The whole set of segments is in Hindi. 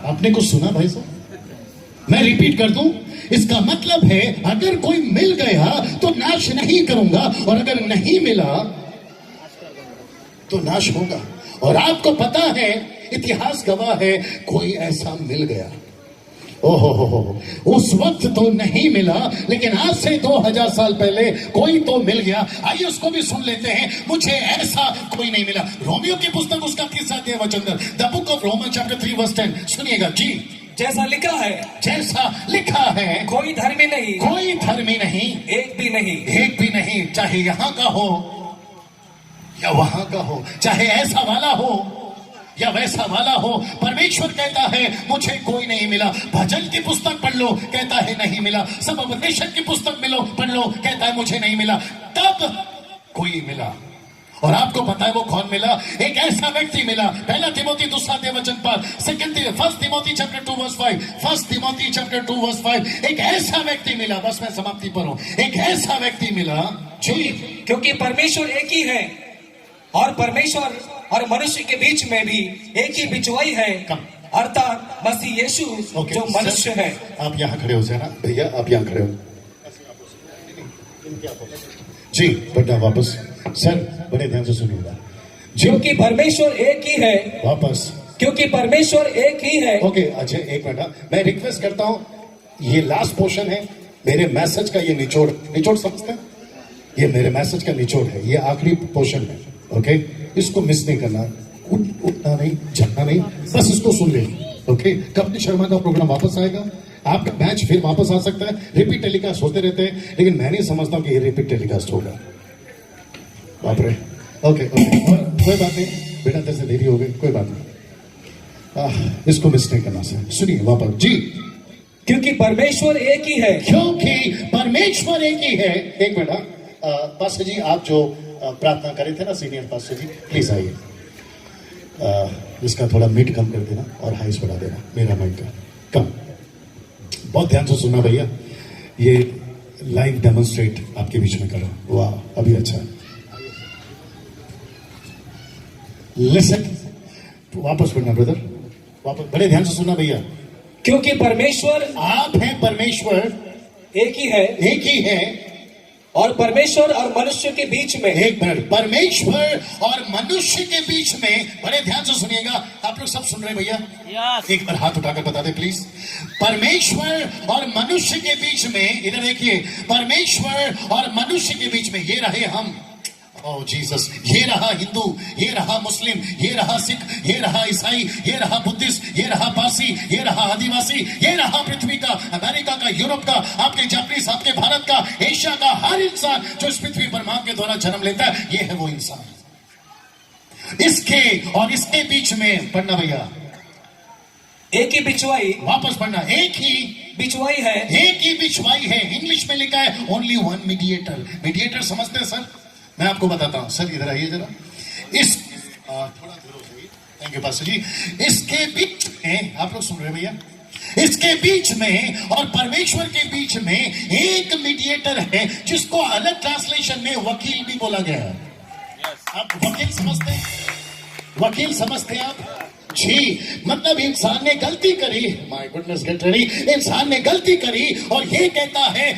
आपने कुछ सुना भाई साहब? मैं रिपीट कर दूं, इसका मतलब है अगर कोई मिल गया तो नाश नहीं करूंगा, और अगर नहीं मिला तो नाश होगा। और आपको पता है, इतिहास गवाह है, कोई ऐसा मिल गया। ओहो हो, उस वक्त तो नहीं मिला, लेकिन आज से 2000 साल पहले कोई तो मिल गया। आइए उसको भी सुन लेते हैं। मुझे ऐसा कोई नहीं मिला। रोमियो की पुस्तक उसका 30 अध्याय वचन, the book of Roman chapter 3 verse 10, सुनिएगा जी। जैसा लिखा है, जैसा लिखा है, कोई धर्मी नहीं, कोई धर्मी नहीं, एक भी नहीं, एक भी नहीं, चाहे यहां का हो या वहां का हो, चाहे ऐसा वाला हो या वैसा वाला हो। परमेश्वर कहता है मुझे कोई नहीं मिला। भजन की पुस्तक पढ़ लो, कहता है नहीं मिला। सब उपदेशक की पुस्तक पढ़ लो, कहता है मुझे नहीं मिला। तब कोई मिला, और आपको पता है वो कौन मिला? एक ऐसा व्यक्ति मिला। पहला तिमोथी 2 वचन पर, first Timothy chapter 2 verse 5, first Timothy chapter 2 verse 5, एक ऐसा व्यक्ति मिला। बस मैं समाप्ति पर हूं। एक ऐसा व्यक्ति मिला जी, क्योंकि परमेश्वर एक ही है, और परमेश्वर और मनुष्य के बीच में भी एक ही बिचवाई है, अर्थात मसीह यीशु, जो मनुष्य है। आप यहाँ खड़े हो जाना भैया, आप यहाँ खड़े हो जी। बेटा वापस सर, बड़े ध्यान से सुनिएगा। क्योंकि परमेश्वर एक ही है, वापस, क्योंकि परमेश्वर एक ही है। ओके अच्छा, एक मिनट, मैं रिक्वेस्ट करता हूँ, ये लास्ट पोर्शन है मेरे मैसेज का। ये निचोड़ समझते हैं? ये मेरे मैसेज का निचोड़ है, ये आखिरी पोर्शन है। ओके, इसको मिस नहीं करना, उठना नहीं, झटना नहीं, बस इसको सुन लेना। ओके, कपिल शर्मा का प्रोग्राम वापस आएगा, आपका मैच फिर वापस आ सकता है। रिपीट टेलीकास्ट होते रहते हैं, लेकिन मैं नहीं समझता हूं कि ये रिपीट टेलीकास्ट होगा। बाप रे। ओके, और कोई बात नहीं बेटा, तेरे से देरी हो गई, कोई बात नहीं, इसको मिस नहीं करना सर। सुनिए वापस जी। क्योंकि परमेश्वर एक ही है, क्योंकि परमेश्वर एक ही है। एक मिनट, पास्टर जी आप जो प्रार्थना करे थे ना, सीनियर पास्टर जी, प्लीज आइए। इसका थोड़ा मिड कम कर देना और हाइस बढ़ा देना, मेरा माइक का कम। बहुत ध्यान से सुनना भैया, ये लाइव डेमोन्स्ट्रेट आपके बीच में कर रहा हूं। वाह, अभी अच्छा है। लिसन, वापस पढ़ना ब्रदर, वापस, बड़े ध्यान से सुनना भैया। क्योंकि परमेश्वर, आप हैं परमेश्वर, एक ही है, एक ही है, और परमेश्वर और मनुष्य के बीच में, एक मिनट, परमेश्वर और मनुष्य के बीच में, बड़े ध्यान से सुनिएगा। आप लोग सब सुन रहे हैं भैया? yes. एक बार हाथ उठाकर बता दे प्लीज। परमेश्वर और मनुष्य के बीच में, इधर देखिए, परमेश्वर और मनुष्य के बीच में ये रहे हम। ओह जीसस, ये रहा हिंदू, ये रहा मुस्लिम, ये रहा सिख, ये रहा ईसाई, ये रहा बुद्धिस्ट, ये रहा पारसी, ये रहा आदिवासी, ये रहा पृथ्वी का, अमेरिका का, यूरोप का, आपके जापानीज, आपके भारत का, एशिया का, हर इंसान जो इस पृथ्वी पर मां के द्वारा जन्म लेता है, ये है वो इंसान। इसके और इसके बीच में, पढ़ना भैया, एक ही बिचवाई, वापस पढ़ना, एक ही बिचवाई है, एक ही बिचवाई है। इंग्लिश में लिखा है ओनली वन मीडिएटर। मीडिएटर समझते हैं सर? मैं आपको बताता हूं सर, इधर आइए जरा। इस थोड़ा दूर हो जाइए, थैंक यू पास्टर जी। इसके बीच में, आप लोग सुन रहे हैं भैया? इसके बीच में और परमेश्वर के बीच में एक मीडिएटर है, जिसको अलग ट्रांसलेशन में वकील भी बोला गया है। आप वकील समझते हैं? वकील समझते हैं आप जी? मतलब इंसान ने गलती करी, माय गुडनेस गेट रेडी, इंसान ने गलती करी और ये कहता है,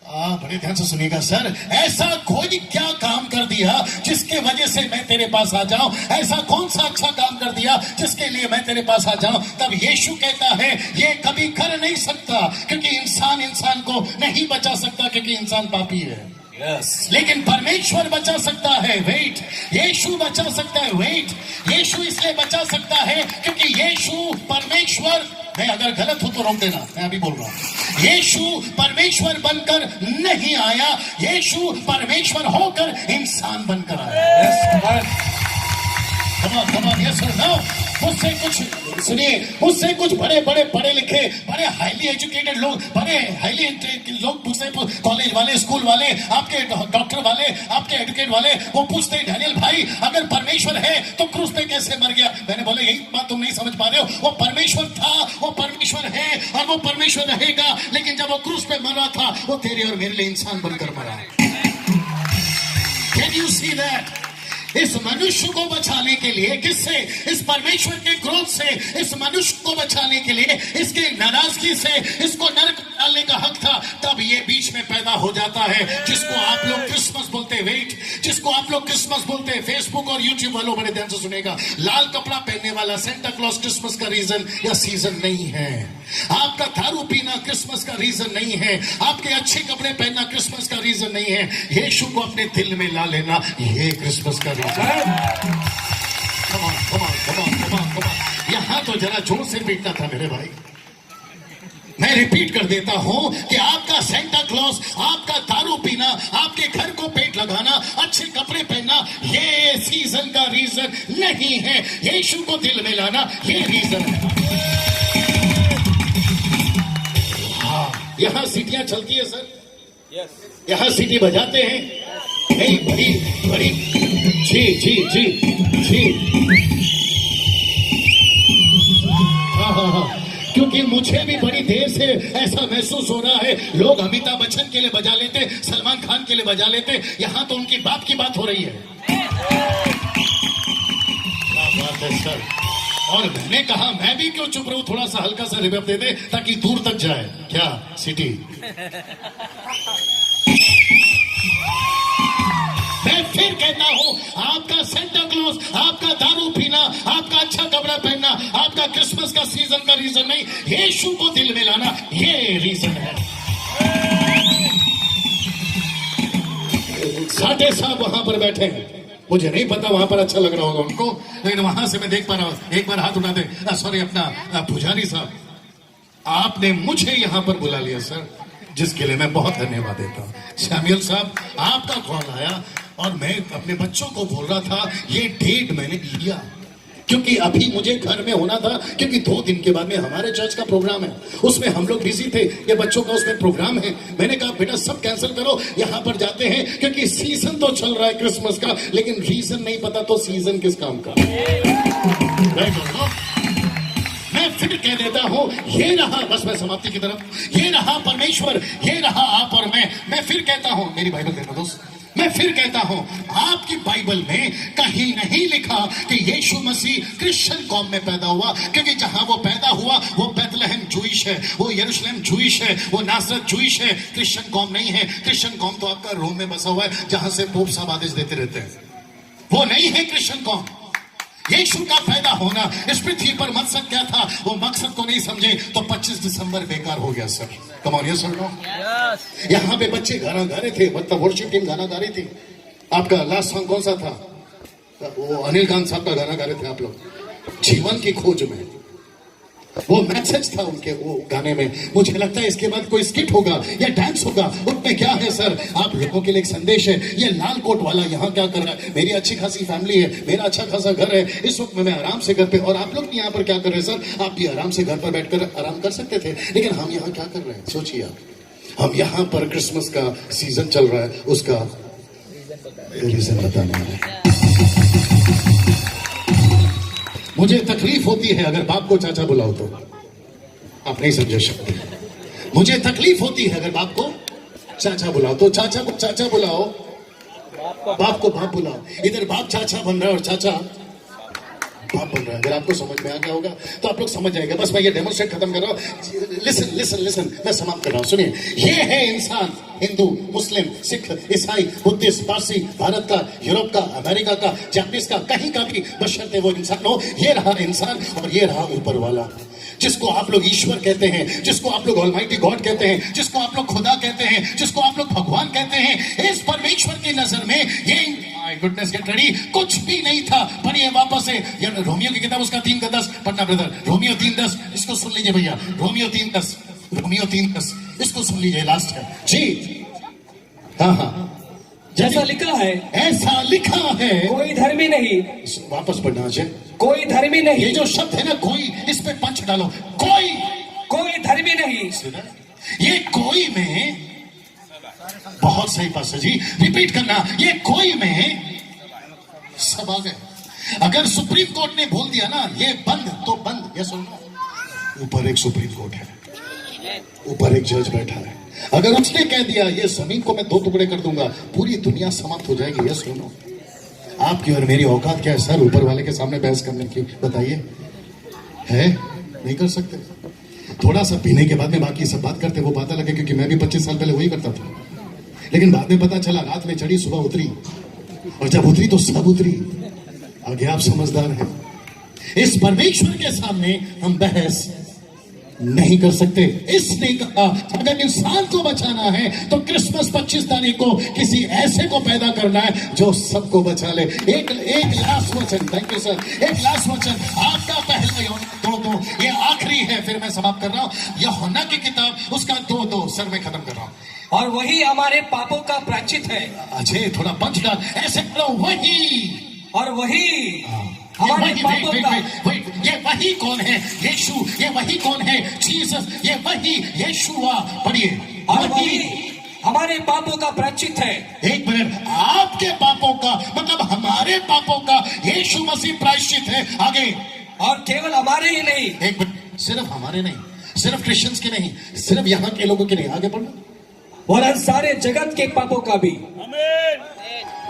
बड़े ध्यान से सुनिएगा सर, ऐसा कोई क्या काम कर दिया जिसके वजह से मैं तेरे पास आ जाऊं? ऐसा कौन सा अच्छा काम कर दिया जिसके लिए मैं तेरे पास आ जाऊं? तब यीशु कहता है ये कभी कर नहीं सकता, क्योंकि इंसान को नहीं बचा सकता, क्योंकि इंसान पापी है। yes. लेकिन परमेश्वर बचा सकता है। वेट, यीशु बचा सकता है। वेट, यीशु इसलिए बचा सकता है क्योंकि यीशु परमेश्वर, मैं अगर गलत हूं तो रोक देना, मैं अभी बोल रहा हूं। यीशु परमेश्वर बनकर नहीं आया, यीशु परमेश्वर होकर इंसान बनकर आया। मुझसे कुछ सुनिए, मुझसे कुछ बड़े बड़े पढ़े लिखे, बड़े हाईली एजुकेटेड लोग, बड़े हाईली लोग पूछते, कॉलेज वाले, स्कूल वाले, आपके डॉक्टर वाले, आपके एडवोकेट वाले, वो पूछते हैं डैनियल भाई अगर परमेश्वर है तो क्रूस पे कैसे मर गया? मैंने बोला यही बात तुम नहीं समझ पा रहे हो। वो परमेश्वर था, वो परमेश्वर है और वो परमेश्वर रहेगा, लेकिन जब वो क्रूस पे मर रहा था, वो तेरे और मेरे लिए इंसान बनकर मरा है। Can you see that? इस मनुष्य को बचाने के लिए, किससे? इस परमेश्वर के क्रोध से, इस मनुष्य को बचाने के लिए, इसके नाराजगी से, इसको नरक में डालने का हक था। तब ये बीच में पैदा हो जाता है जिसको आप लोग क्रिसमस बोलते हैं। वेट, जिसको आप लोग क्रिसमस बोलते हैं। फेसबुक और यूट्यूब वालों बड़े ध्यान से सुनेगा, लाल कपड़ा पहनने वाला सेंटा क्लॉज क्रिसमस का रीजन या सीजन नहीं है। आपका दारू पीना क्रिसमस का रीजन नहीं है। आपके अच्छे कपड़े पहनना क्रिसमस का रीजन नहीं है। यीशु को अपने दिल में ला लेना, ये क्रिसमस का reason. Come on, come on, come on, come on, come on. यहां तो जरा जोर से पीटना था मेरे भाई। मैं रिपीट कर देता हूं कि आपका सेंटा क्लॉज, आपका दारू पीना, आपके घर को पेट लगाना, अच्छे कपड़े पहनना, ये सीजन का रीजन नहीं है। यीशु को दिल में लाना, ये रीजन है। हाँ, यहां सीटियां चलती है सर, यहां सीटी बजाते हैं। नहीं, बड़ी बड़ी, जी जी जी जी, हाँ, क्योंकि मुझे भी बड़ी देर से ऐसा महसूस हो रहा है। लोग अमिताभ बच्चन के लिए बजा लेते, सलमान खान के लिए बजा लेते, यहां तो उनकी बाप की बात हो रही है। क्या बात है सर। और मैंने कहा मैं भी क्यों चुप रहूं, थोड़ा सा हल्का सा रिवर्ब दे दे ताकि दूर तक जाए। क्या सिटी? मैं फिर कहता हूं, आपका सेंटा क्लॉज, आपका दारू पीना, आपका अच्छा कपड़ा पहनना, आपका क्रिसमस का सीजन का रीजन नहीं। यीशु को दिल में लाना, ये रीजन है। साटे साहब वहां पर बैठे हैं, मुझे नहीं पता वहां पर अच्छा लग रहा होगा उनको, लेकिन वहां से मैं देख पा रहा हूं। एक बार हाथ उठा दे, सॉरी, अपना पुजारी साहब, आपने मुझे यहां पर बुला लिया सर, जिसके लिए मैं बहुत धन्यवाद देता हूं। शैम्यूल साहब, आपका कॉल आया और मैं अपने बच्चों को बोल रहा था ये डेट मैंने लिया क्योंकि अभी मुझे घर में होना था, क्योंकि 2 दिन के बाद में हमारे चर्च का प्रोग्राम है, उसमें हम लोग बिजी थे, ये बच्चों का उसमें प्रोग्राम है। मैंने कहा बेटा सब कैंसिल करो, यहां पर जाते हैं, क्योंकि सीजन तो चल रहा है क्रिसमस का, लेकिन रीजन नहीं पता तो सीजन किस काम का। मैं फिर कह देता हूं, ये रहा, बस मैं समाप्ति की तरफ, ये रहा परमेश्वर, ये रहा आप और मैं फिर कहता हूं, मेरी बाइबल देखो दोस्त, मैं फिर कहता हूं, आपकी बाइबल में कहीं नहीं लिखा कि यीशु मसीह क्रिश्चियन कौम में पैदा हुआ, क्योंकि जहां वो पैदा हुआ वो बैतलहम जूइश है, वो यरूशलेम जूइश है, वो नासरत जूइश है, क्रिश्चियन कौम नहीं है। क्रिश्चियन कौम तो आपका रोम में बसा हुआ है, जहां से पोप साहब आदेश देते रहते हैं, वो नहीं है क्रिश्चियन कौम। यीशु का पैदा होना इस पृथ्वी पर मकसद क्या था, वो मकसद को नहीं समझे तो 25 दिसंबर बेकार हो गया सर। कम ऑन, यस और नो? यहाँ पे बच्चे गाना गा रहे थे, मतलब वर्शिप टीम गाना गा रही थी। आपका लास्ट सॉन्ग कौन सा था? वो अनिल खान साहब का गाना गा रहे थे आप लोग, जीवन की खोज में। वो मैसेज था उनके वो गाने में। मुझे लगता है इसके बाद कोई स्किट होगा या डांस होगा, उसमें क्या है सर, आप लोगों के लिए एक संदेश है। ये लाल कोट वाला यहाँ क्या कर रहा है? मेरी अच्छी खासी फैमिली है, मेरा अच्छा खासा घर है, इस वक्त में मैं आराम से घर पे, और आप लोग भी यहाँ पर क्या कर रहे हैं सर? आप भी आराम से घर पर बैठकर आराम कर सकते थे, लेकिन हम यहाँ क्या कर रहे हैं सोचिए आप। हम यहाँ पर क्रिसमस का सीजन चल रहा है, उसका रीजन बताना है। मुझे तकलीफ होती है अगर बाप को चाचा बुलाओ तो, आप नहीं समझ सकते। मुझे तकलीफ होती है अगर बाप को चाचा बुलाओ तो, चाचा को चाचा बुलाओ, बाप को बाप बुलाओ। इधर बाप चाचा बन रहा है और चाचा बाप बन रहा है। अगर आपको समझ में आ गया होगा तो आप लोग समझ जाएंगे। बस मैं ये डेमोन्स्ट्रेट खत्म कर रहा हूँ। लिसन लिसन लिसन, मैं समाप्त कर रहा हूँ, सुनिए। ये है इंसान, हिंदू, मुस्लिम, सिख, ईसाई, बुद्धिस्ट, पारसी, भारत का, यूरोप का, अमेरिका का, जापानीज का, कहीं का भी, बशर्ते वो इंसान हो। ये रहा इंसान और ये रहा ऊपर वाला, जिसको आप लोग ईश्वर कहते हैं, जिसको आप लोग ऑलमाइटी गॉड कहते हैं, जिसको आप लोग खुदा कहते हैं, जिसको आप लोग भगवान कहते हैं। इस परमेश्वर की नजर में ये माय गुडनेस गेट रेडी कुछ भी नहीं था। पढ़िए वापस से रोमियो की किताब, उसका 3:10 पढ़ना ब्रदर। रोमियो 3:10, इसको सुन लीजिए भैया। रोमियो 3:10, रोमियो 3:10, इसको सुन लीजिए, लास्ट है जी। हाँ हाँ, जैसा लिखा है ऐसा लिखा है, कोई धर्मी नहीं, वापस पढ़ना है, कोई धर्मी नहीं। ये जो शब्द है ना कोई, इस पे पंच डालो, कोई धर्मी नहीं। ये कोई में, बहुत सही पास जी, रिपीट करना, ये कोई में सब आ गए। अगर सुप्रीम कोर्ट ने बोल दिया ना ये बंद तो बंद, ये सुनो, ऊपर एक सुप्रीम कोर्ट है, ऊपर एक जज बैठा है। अगर उसने कह दिया ये जमीन को मैं 2 टुकड़े कर दूंगा, पूरी दुनिया समाप्त हो जाएगी, ये सुनो। आपकी और मेरी औकात क्या है सर ऊपर वाले के सामने बहस करने की? बताइए, है? नहीं कर सकते। थोड़ा सा पीने के बाद में बाकी सब बात करते, वो बात अलग है, क्योंकि मैं भी 25 साल पहले वही करता था। लेकिन बाद में पता चला रात में चढ़ी सुबह उतरी, और जब उतरी तो सब उतरी। आगे आप समझदार हैं। इस परमेश्वर के सामने हम बहस नहीं कर सकते। इसने कहा अगर इंसान को बचाना है तो क्रिसमस 25 तारीख को किसी ऐसे को पैदा करना है जो सबको बचा ले। एक लास्ट वचन, थैंक यू सर, एक लास्ट वचन आपका पहला यूहन्ना 2:2, ये आखिरी है, फिर मैं समाप्त कर रहा हूं। यूहन्ना की किताब उसका 2:2, सर मैं खत्म कर रहा हूं। और वही हमारे पापों का प्रायश्चित है। अजय थोड़ा पंच डाल, ऐसे करो, वही और वही हमारे पापों का। ये वही कौन है? यीशु। ये वही कौन है? जीसस। ये वही यीशुआ। पढ़िए। और वही हमारे पापों का प्रायश्चित है। एक मिनट, आपके पापों का मतलब हमारे पापों का यीशु मसीह प्रायश्चित है। आगे। और केवल हमारे ही नहीं, एक मिनट, सिर्फ हमारे नहीं, सिर्फ क्रिश्चियंस के नहीं, सिर्फ यहाँ के लोगों के नहीं, आगे पढ़ना, वरन सारे जगत के पापों का भी।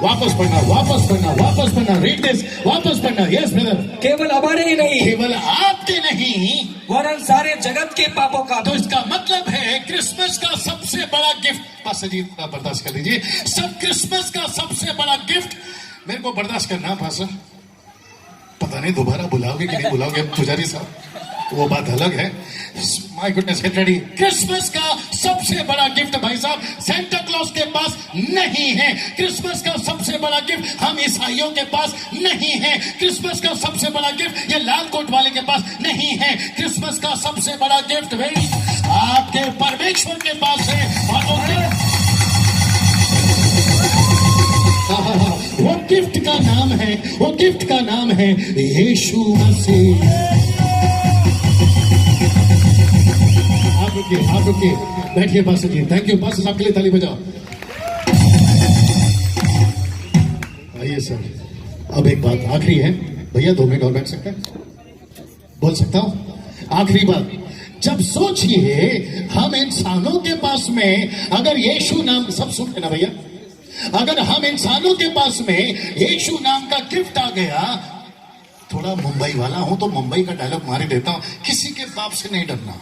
वापस पढ़ना, वापस पढ़ना, वापस पढ़ना, रीड दिस, वापस पढ़ना। Yes brother. केवल हमारे ही नहीं, केवल आपके नहीं, वरन सारे जगत के पापों का। तो इसका मतलब है क्रिसमस का सबसे बड़ा गिफ्ट, पास्टर जी बर्दाश्त कर लीजिए, सब क्रिसमस का सबसे बड़ा गिफ्ट मेरे को बर्दाश्त करना पास्टर। पता नहीं दोबारा बुलाओगे कि नहीं बुलाओगे पुजारी साहब, वो बात अलग है। My goodness, get ready. Christmas का सबसे बड़ा गिफ्ट भाई साहब सेंटा क्लॉज के पास नहीं है। क्रिसमस का सबसे बड़ा गिफ्ट हम ईसाइयों के पास नहीं है। क्रिसमस का सबसे बड़ा गिफ्ट ये लाल कोट वाले के पास नहीं है। क्रिसमस का सबसे बड़ा गिफ्ट भाई आपके परमेश्वर के पास है। वो गिफ्ट का नाम है, वो गिफ्ट का नाम है यीशु मसीह। आप रुकिए, बैठिए pastor ji. Thank you pastor साहब, के लिए ताली बजाओ। आइए सर, अब एक बात आखिरी है भैया, 2 मिनट और बैठ सकते हैं? बोल सकता हूं? आखिरी बात, जब सोचिए हम इंसानों के पास में अगर यीशु नाम, सब सुन लेना भैया, अगर हम इंसानों के पास में यीशु नाम का गिफ्ट आ गया, थोड़ा मुंबई वाला हूं तो मुंबई का डायलॉग मार देता हूं, किसी के बाप से नहीं डरना।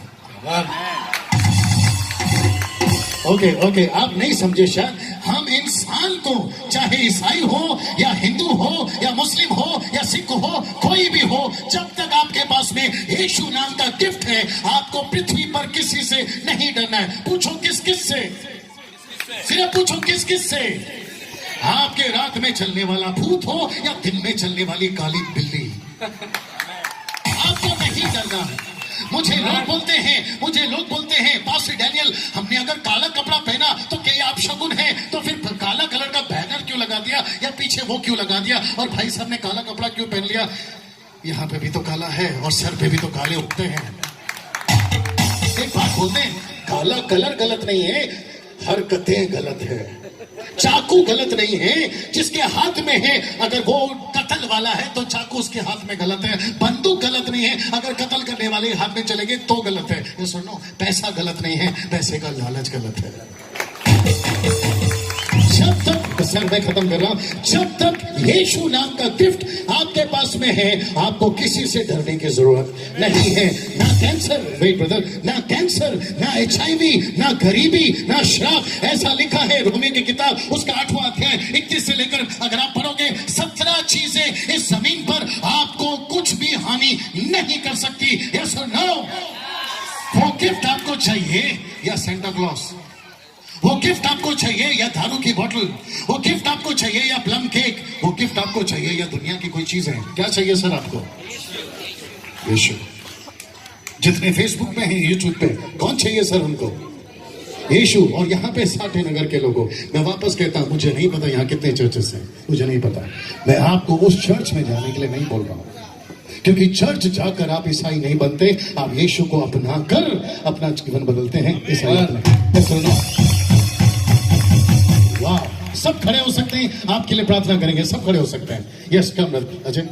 ओके, आप नहीं समझे शायद। हम इंसान को, चाहे ईसाई हो या हिंदू हो या मुस्लिम हो या सिख हो, कोई भी हो, जब तक आपके पास में यीशु नाम का गिफ्ट है, आपको पृथ्वी पर किसी से नहीं डरना है। पूछो किस किस से? सिर्फ पूछो किस किस से? आपके रात में चलने वाला भूत हो या दिन में चलने वाली काली बिल्ली, आपको नहीं डरना है। मुझे लोग बोलते हैं पास्टर डैनियल, हमने अगर काला कपड़ा पहना तो क्या आप शगुन है? तो फिर काला कलर का बैनर क्यों लगा दिया या पीछे वो क्यों लगा दिया? और भाई साहब ने काला कपड़ा क्यों पहन लिया? यहाँ पे भी तो काला है और सर पे भी तो काले उगते हैं। एक बात बोलते हैं, काला कलर गलत नहीं है, हरकतें गलत है। चाकू गलत नहीं है, जिसके हाथ में है अगर वो कत्ल वाला है तो चाकू उसके हाथ में गलत है। बंदूक गलत नहीं है, अगर कत्ल करने वाले के हाथ में चलेंगे तो गलत है। ये सुनो, पैसा गलत नहीं है, पैसे का लालच गलत है। जब तक, सर मैं खत्म कर रहा हूं, जब तक यीशु नाम का गिफ्ट आपके पास में है, आपको किसी से डरने की जरूरत नहीं है। ना कैंसर, वेट ब्रदर, ना कैंसर, ना HIV, ना गरीबी, ना श्राप। ऐसा लिखा है रोमी की किताब उसका 8वां अध्याय 31 से लेकर, अगर आप पढ़ोगे, 17 चीजें इस जमीन पर आपको कुछ भी हानि नहीं कर सकती। यस और नो? वो गिफ्ट आपको चाहिए या सेंटा क्लॉज? वो गिफ्ट आपको चाहिए या दारू की बोतल? वो गिफ्ट आपको चाहिए या प्लम केक? वो गिफ्ट आपको चाहिए या दुनिया की कोई चीज है? क्या चाहिए सर आपको? यीशु। जितने फेसबुक पे हैं, यूट्यूब पे, कौन चाहिए सर उनको? यीशु। और यहाँ पे 60 नगर के लोगों, मैं वापस कहता हूं, मुझे नहीं पता यहाँ कितने चर्चेस हैं, मुझे नहीं पता। मैं आपको उस चर्च में जाने के लिए नहीं बोल रहा हूं, क्योंकि चर्च जाकर आप ईसाई नहीं बनते, आप यीशु को अपना कर अपना जीवन बदलते हैं। ईसाई वाह, सब खड़े हो सकते हैं, आपके लिए प्रार्थना करेंगे, सब खड़े हो सकते हैं। यस, कम अजय।